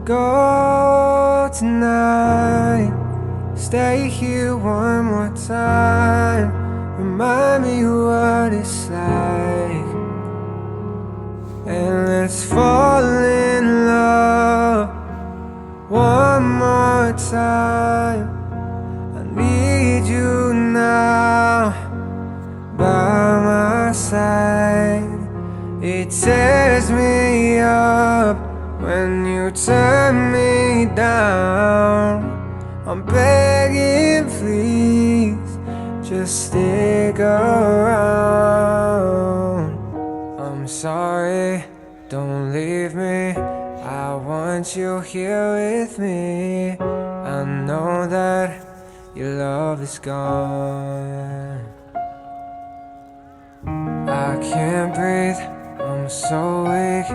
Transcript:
go tonight. Stay here one more time. Remind me what it's like. And let's fall in love one more time. I need you now by my side. It tears me up when you turn me down. I'm begging, please, just stick around. I'm sorry, don't leave me. I want you here with me. I know that your love is gone. I can't breathe, I'm so weak.